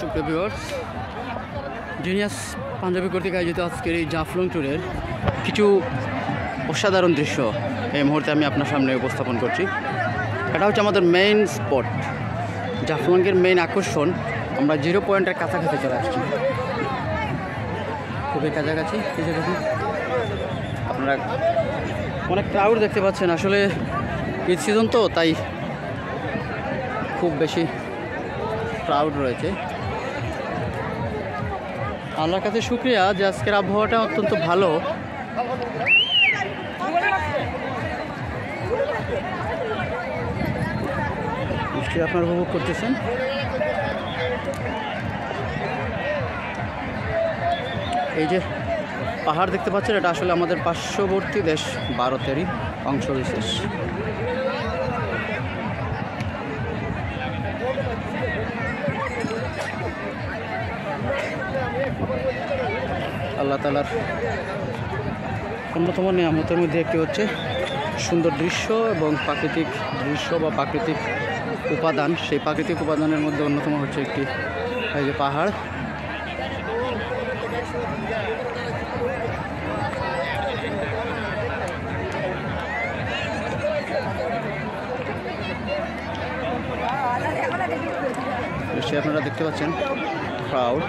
সুপ্রিয় viewers, genius panjabi কর্তৃক আয়োজিত আজকের এই জাফলং ট্যুরের কিছু অসাধারণ দৃশ্য এই মুহূর্তে আমি আপনার সামনে উপস্থাপন করছি। এটা হচ্ছে আমাদের মেইন স্পট, জাফলংয়ের মেইন আকর্ষণ। আমরা জিরো পয়েন্টের কাছাকাছি চলে আসছি, খুবই কাছাকাছি। এই যে দেখুন, আপনারা অনেক ক্রাউড দেখতে পাচ্ছেন। আসলে ঈদ সিজন তো, তাই খুব বেশি ক্রাউড রয়েছে। আল্লাহর কাছে শুকরিয়া যে আজকের আবহাওয়াটা অত্যন্ত ভালো। নিশ্চয়ই আপনারা উপভোগ করতেছেন। এই যে পাহাড় দেখতে পাচ্ছেন, এটা আসলে আমাদের পার্শ্ববর্তী দেশ ভারতেরই অংশ বিশেষ। আল্লাহ তাআলার অন্যতম নিয়ামতের মধ্যে একটি হচ্ছে সুন্দর দৃশ্য এবং প্রাকৃতিক দৃশ্য বা প্রাকৃতিক উপাদান। সেই প্রাকৃতিক উপাদানের মধ্যে অন্যতম হচ্ছে একটি এই যে পাহাড়। নিশ্চয়ই আপনারা দেখতে পাচ্ছেন ক্রাউড।